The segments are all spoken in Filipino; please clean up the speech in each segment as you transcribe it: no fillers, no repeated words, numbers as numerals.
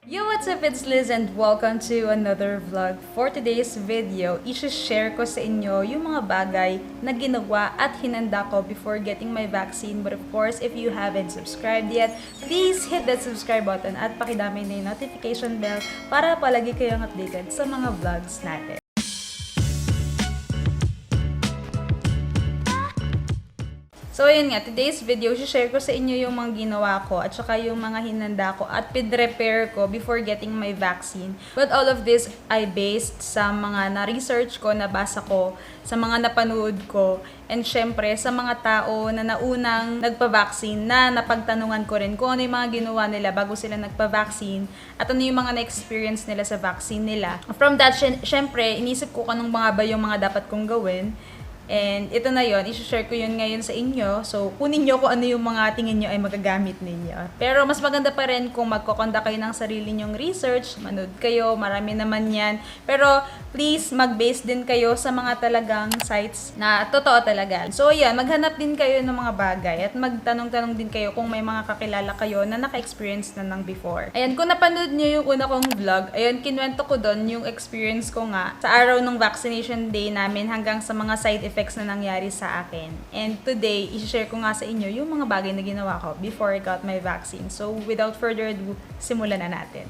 Yo, what's up? It's Liz and welcome to another vlog. For today's video, i-share ko sa inyo yung mga bagay na ginawa at hinanda ko before getting my vaccine. But of course, if you haven't subscribed yet, please hit that subscribe button at pakidami na yung notification bell para palagi kayong updated sa mga vlogs natin. So, ayun nga, today's video, share ko sa inyo yung mga ginawa ko at saka yung mga hinanda ko at pinrepare ko before getting my vaccine. But all of this ay based sa mga na-research ko, nabasa ko, sa mga napanood ko, and syempre sa mga tao na naunang nagpa-vaccine na napagtanungan ko rin kung ano yung mga ginawa nila bago sila nagpa-vaccine at ano yung mga na-experience nila sa vaccine nila. From that, syempre, inisip ko kung anong mga ba yung mga dapat kong gawin. And ito na yon, i-share ko yun ngayon sa inyo. So, kunin nyo kung ano yung mga tingin nyo ay magagamit ninyo. Pero mas maganda pa rin kung magkokonda kayo ng sarili nyong research, manood kayo, marami naman yan. Pero please, mag-base din kayo sa mga talagang sites na totoo talaga. So, ayan, maghanap din kayo ng mga bagay at magtanong-tanong din kayo kung may mga kakilala kayo na naka-experience na ng before. Ayan, kung napanood nyo yung una kong vlog, ayan, kinwento ko doon yung experience ko nga sa araw ng vaccination day namin hanggang sa mga side effects na nangyari sa akin. And today, i-share ko nga sa inyo yung mga bagay na ginawa ko before I got my vaccine. So, without further ado, simulan na natin.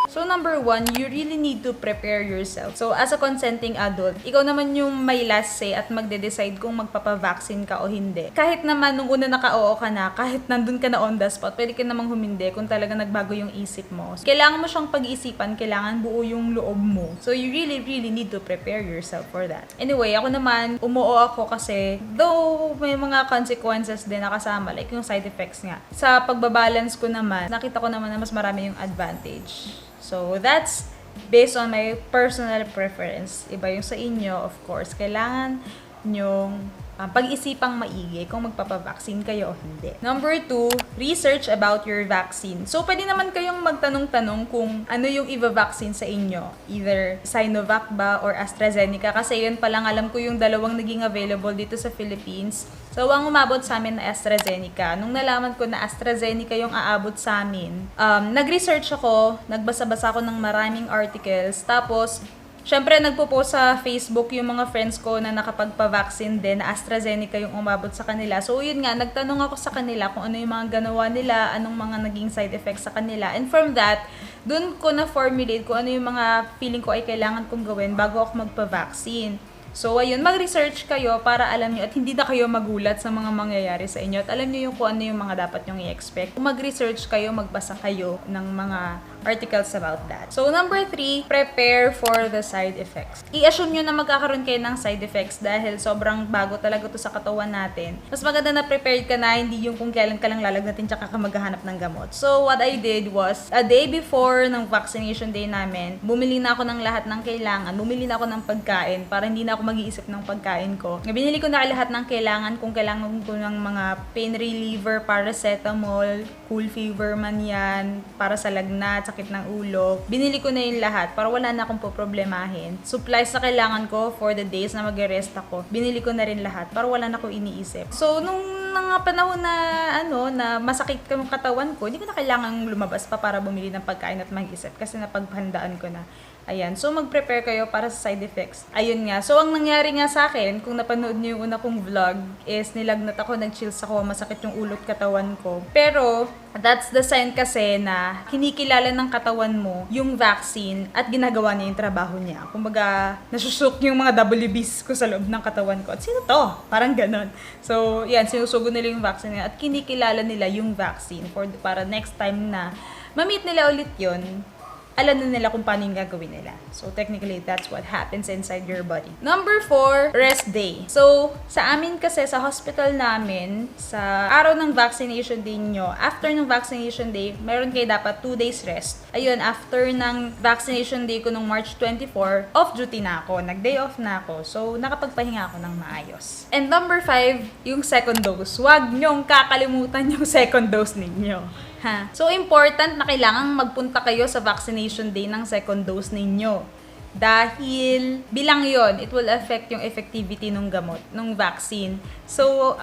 So, number one, you really need to prepare yourself. So, as a consenting adult, ikaw naman yung may last say at magde-decide kung magpapavaccine ka o hindi. Kahit naman nung una naka-oo ka na, kahit nandun ka na on the spot, pwede ka namang humindi kung talaga nagbago yung isip mo. So, kailangan mo siyang pag-isipan, kailangan buo yung loob mo. So, you really need to prepare yourself for that. Anyway, ako naman, umuo ako kasi, though may mga consequences din na kasama, like yung side effects nga. Sa pagbabalance ko naman, nakita ko naman na mas marami yung advantage. So, that's based on my personal preference. Iba yung sa inyo, of course. Kailangan nyong pag-isipang maigi kung magpapavaccine kayo o hindi. Number 2, research about your vaccine. So, pwede naman kayong magtanong-tanong kung ano yung iba-vaccine sa inyo. Either Sinovac ba or ASTRAZENECA. Kasi yun palang alam ko yung dalawang naging available dito sa Philippines. So, ang umabot sa amin na ASTRAZENECA. Nung nalaman ko na ASTRAZENECA yung aabot sa amin, nag-research ako, nagbasa-basa ako ng maraming articles, tapos, syempre, nagpo-post sa Facebook yung mga friends ko na nakapagpa-vaccine din, na ASTRAZENECA yung umabot sa kanila. So, yun nga, nagtanong ako sa kanila kung ano yung mga ganawa nila, anong mga naging side effects sa kanila. And from that, dun ko na-formulate kung ano yung mga feeling ko ay kailangan kong gawin bago ako magpa-vaccine. So, ayun, mag-research kayo para alam nyo at hindi na kayo magulat sa mga mangyayari sa inyo at alam nyo yung kung ano yung mga dapat nyong i-expect. Kung mag-research kayo, magbasa kayo ng mga articles about that. So, number 3, prepare for the side effects. I-assume nyo na magkakaroon kayo ng side effects dahil sobrang bago talaga to sa katawan natin. Mas maganda na prepared ka na, hindi yung kung kailan ka lang lalagnatin tsaka ka maghahanap ng gamot. So, what I did was, a day before ng vaccination day namin, bumili na ako ng lahat ng kailangan, bumili na ako ng pagkain para hindi na ako mag-iisip ng pagkain ko. Binili ko na lahat ng kailangan, kung kailangan ko ng mga pain reliever, paracetamol, cool fever man yan, para sa lagnat, sakit ng ulo. Binili ko na yung lahat para wala na akong poproblemahin. Supplies na kailangan ko for the days na mag-rest ako, binili ko na rin lahat para wala na akong iniisip. So, nung mga panahon na na masakit yung katawan ko, hindi ko na kailangang lumabas pa para bumili ng pagkain at mag-isip kasi napaghandaan ko na. Ayan. So, mag-prepare kayo para sa side effects. Ayun nga. So, ang nangyari nga sa akin, kung napanood niyo yung una kong vlog, is nilagnat ako, nag-chills ako, masakit yung ulot katawan ko. Pero, that's the sign kasi na kinikilala ng katawan mo yung vaccine at ginagawa niya yung trabaho niya. Kumbaga, nasusuk yung mga WBs ko sa loob ng katawan ko. At sino to? Parang ganon. So, yan, sinusugo nila yung vaccine niya at kinikilala nila yung vaccine para next time na ma-meet nila ulit yun, alam na nila kung paano yung gagawin nila. So, technically, that's what happens inside your body. Number 4, rest day. So, sa amin kasi, sa hospital namin, sa araw ng vaccination day nyo, after ng vaccination day, meron kayo dapat 2 days rest. Ayun, after ng vaccination day ko nung March 24, off-duty na ako. Nag-day off na ako. So, nakapagpahinga ako ng maayos. And number 5, yung second dose. Huwag nyong kakalimutan yung second dose ninyo. So, important na kailangang magpunta kayo sa vaccination day ng second dose ninyo. Dahil bilang yon, it will affect yung effectivity ng gamot, ng vaccine. So,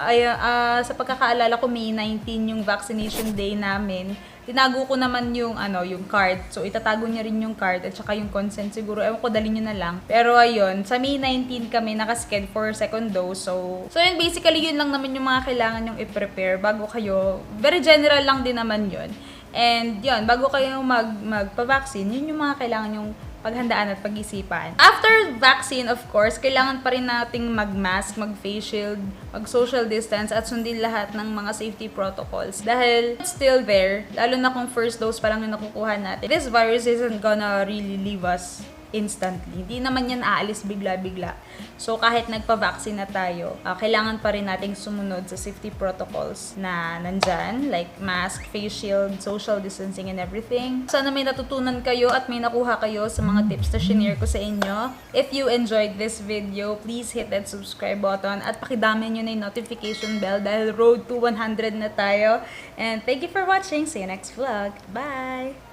sa pagkakaalala ko, May 19 yung vaccination day namin. tinago ko naman yung yung card. So itatago niya rin yung card at saka yung consent siguro. Ewan ko, dali niyo na lang. Pero ayun, sa May 19 kami nakasked for second dose. So yun, basically yun lang naman yung mga kailangan yung i-prepare bago kayo. Very general lang din naman yun. And yun, bago kayo magpa-vaccine, yun yung mga kailangan yung paghandaan at pag-isipan. After vaccine, of course, kailangan pa rin nating mag-mask, mag-face shield, mag-social distance, at sundin lahat ng mga safety protocols. Dahil it's still there, lalo na kung first dose pa lang yung nakukuha natin. This virus isn't gonna really leave us instantly. Hindi naman yan aalis bigla-bigla. So, kahit nagpa-vaccine na tayo, kailangan pa rin nating sumunod sa safety protocols na nandyan, like mask, face shield, social distancing, and everything. Sana may natutunan kayo at may nakuha kayo sa mga tips na shinare ko sa inyo. If you enjoyed this video, please hit that subscribe button at pakidami nyo na yung notification bell dahil road to 100 na tayo. And thank you for watching. See you next vlog. Bye!